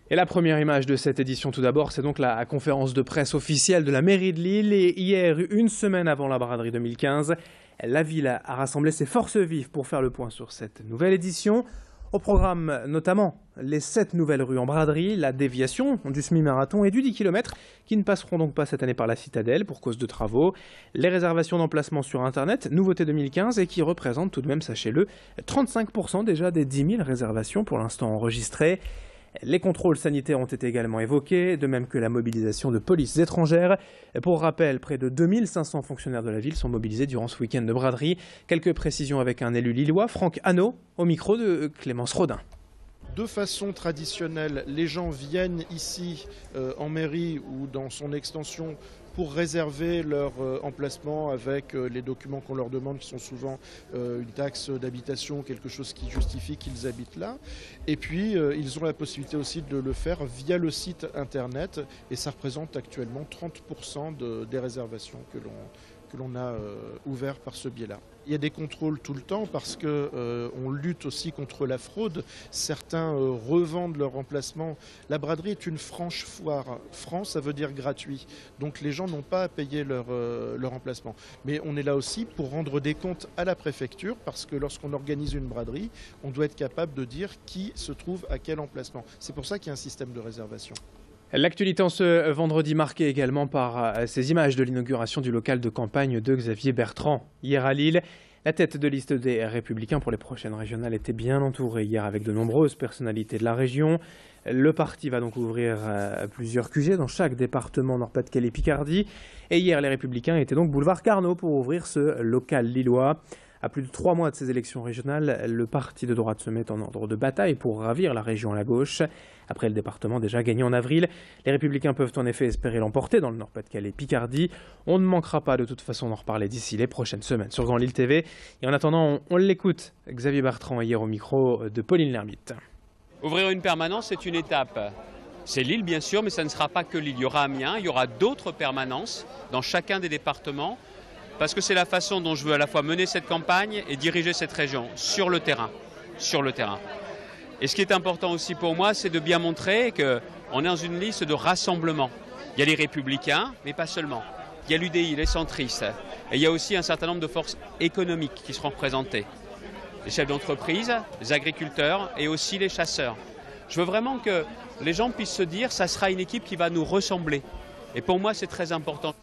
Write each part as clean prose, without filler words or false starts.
Et la première image de cette édition tout d'abord, c'est donc la conférence de presse officielle de la mairie de Lille. Et hier, une semaine avant la braderie 2015, la ville a rassemblé ses forces vives pour faire le point sur cette nouvelle édition. Au programme notamment les 7 nouvelles rues en braderie, la déviation du semi-marathon et du 10 km qui ne passeront donc pas cette année par la citadelle pour cause de travaux. Les réservations d'emplacement sur Internet, nouveauté 2015 et qui représentent tout de même, sachez-le, 35% déjà des 10 000 réservations pour l'instant enregistrées. Les contrôles sanitaires ont été également évoqués, de même que la mobilisation de polices étrangères. Pour rappel, près de 2500 fonctionnaires de la ville sont mobilisés durant ce week-end de braderie. Quelques précisions avec un élu lillois, Franck Hanot, au micro de Clémence Rodin. De façon traditionnelle, les gens viennent ici en mairie ou dans son extension pour réserver leur emplacement avec les documents qu'on leur demande qui sont souvent une taxe d'habitation, quelque chose qui justifie qu'ils habitent là. Et puis ils ont la possibilité aussi de le faire via le site internet et ça représente actuellement 30% des réservations que l'on a ouvert par ce biais-là. Il y a des contrôles tout le temps parce qu'on lutte aussi contre la fraude. Certains revendent leur emplacement. La braderie est une franche foire. Franc, ça veut dire gratuit. Donc les gens n'ont pas à payer leur emplacement. Mais on est là aussi pour rendre des comptes à la préfecture parce que lorsqu'on organise une braderie, on doit être capable de dire qui se trouve à quel emplacement. C'est pour ça qu'il y a un système de réservation. L'actualité en ce vendredi marquée également par ces images de l'inauguration du local de campagne de Xavier Bertrand. Hier à Lille, la tête de liste des Républicains pour les prochaines régionales était bien entourée hier avec de nombreuses personnalités de la région. Le parti va donc ouvrir plusieurs QG dans chaque département Nord-Pas-de-Calais et Picardie. Et hier, les Républicains étaient donc boulevard Carnot pour ouvrir ce local lillois. À plus de 3 mois de ces élections régionales, le parti de droite se met en ordre de bataille pour ravir la région à la gauche. Après le département déjà gagné en avril, les Républicains peuvent en effet espérer l'emporter dans le Nord-Pas-de-Calais Picardie. On ne manquera pas de toute façon d'en reparler d'ici les prochaines semaines sur Grand Lille TV. Et en attendant, on l'écoute, Xavier Bertrand hier au micro de Pauline Lermite. Ouvrir une permanence, c'est une étape. C'est Lille bien sûr, mais ça ne sera pas que Lille. Il y aura Amiens, il y aura d'autres permanences dans chacun des départements. Parce que c'est la façon dont je veux à la fois mener cette campagne et diriger cette région sur le terrain. Et ce qui est important aussi pour moi, c'est de bien montrer qu'on est dans une liste de rassemblement. Il y a les Républicains, mais pas seulement. Il y a l'UDI, les centristes. Et il y a aussi un certain nombre de forces économiques qui seront représentées. Les chefs d'entreprise, les agriculteurs et aussi les chasseurs. Je veux vraiment que les gens puissent se dire que ça sera une équipe qui va nous ressembler. Et pour moi, c'est très important.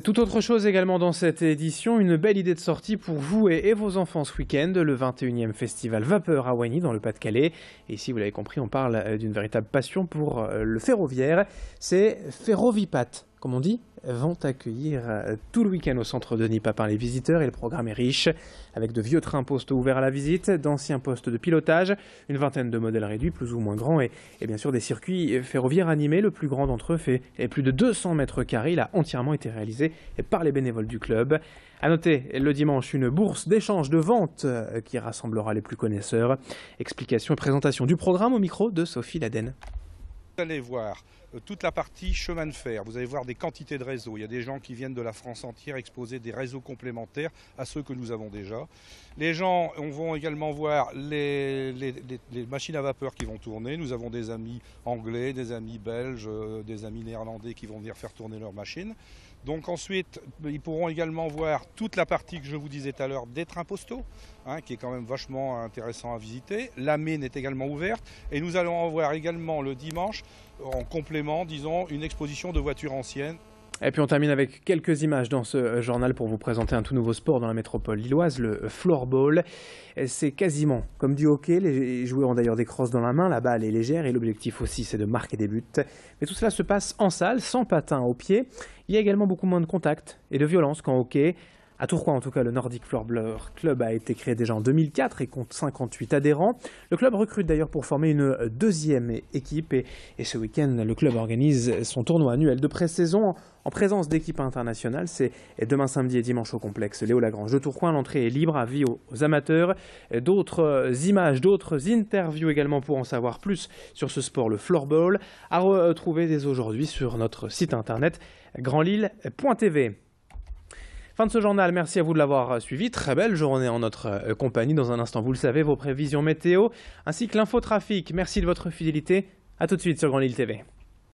Tout autre chose également dans cette édition, une belle idée de sortie pour vous et vos enfants ce week-end, le 21e festival Vapeur à Wagny dans le Pas-de-Calais. Et ici, vous l'avez compris, on parle d'une véritable passion pour le ferroviaire. C'est Ferrovipat, comme on dit, vont accueillir tout le week-end au centre Denis Papin les visiteurs et le programme est riche avec de vieux trains postes ouverts à la visite, d'anciens postes de pilotage, une vingtaine de modèles réduits plus ou moins grands et bien sûr des circuits ferroviaires animés. Le plus grand d'entre eux fait plus de 200 mètres carrés. Il a entièrement été réalisé par les bénévoles du club. À noter le dimanche une bourse d'échange de vente qui rassemblera les plus connaisseurs. Explication et présentation du programme au micro de Sophie Laden. Vous allez voir toute la partie chemin de fer, vous allez voir des quantités de réseaux. Il y a des gens qui viennent de la France entière exposer des réseaux complémentaires à ceux que nous avons déjà. Les gens vont également voir les machines à vapeur qui vont tourner. Nous avons des amis anglais, des amis belges, des amis néerlandais qui vont venir faire tourner leurs machines. Donc ensuite, ils pourront également voir toute la partie que je vous disais tout à l'heure des trains postaux, qui est quand même vachement intéressant à visiter. La mine est également ouverte et nous allons en voir également le dimanche, en complément, disons, une exposition de voitures anciennes. Et puis on termine avec quelques images dans ce journal pour vous présenter un tout nouveau sport dans la métropole lilloise, le floorball. C'est quasiment comme du hockey, les joueurs ont d'ailleurs des crosses dans la main, la balle est légère et l'objectif aussi c'est de marquer des buts. Mais tout cela se passe en salle, sans patins aux pieds. Il y a également beaucoup moins de contact et de violence qu'en hockey. À Tourcoing, en tout cas, le Nordic Floorball Club a été créé déjà en 2004 et compte 58 adhérents. Le club recrute d'ailleurs pour former une deuxième équipe. Et ce week-end, le club organise son tournoi annuel de pré-saison en présence d'équipes internationales. C'est demain samedi et dimanche au complexe Léo Lagrange de Tourcoing. L'entrée est libre, avis aux amateurs. D'autres images, d'autres interviews également pour en savoir plus sur ce sport, le floorball, à retrouver dès aujourd'hui sur notre site internet grandlille.tv. Fin de ce journal, merci à vous de l'avoir suivi. Très belle journée en notre compagnie. Dans un instant, vous le savez, vos prévisions météo ainsi que l'infotrafic. Merci de votre fidélité. A tout de suite sur Grand Lille TV.